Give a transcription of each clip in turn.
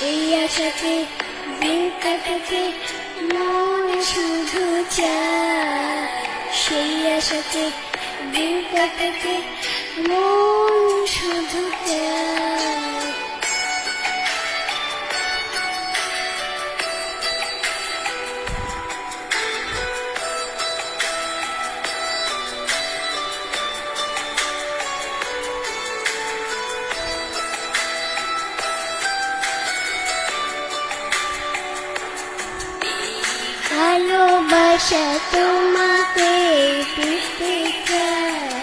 এই আশাতে দিন কাটাতে মন শুধু চায়, সেই আশাতে দিন কাটাতে মন শুধু চায়। ভালোবাসা তোমাকে পেতে চায়,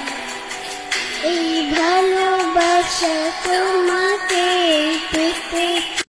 এই ভালোবাসা তো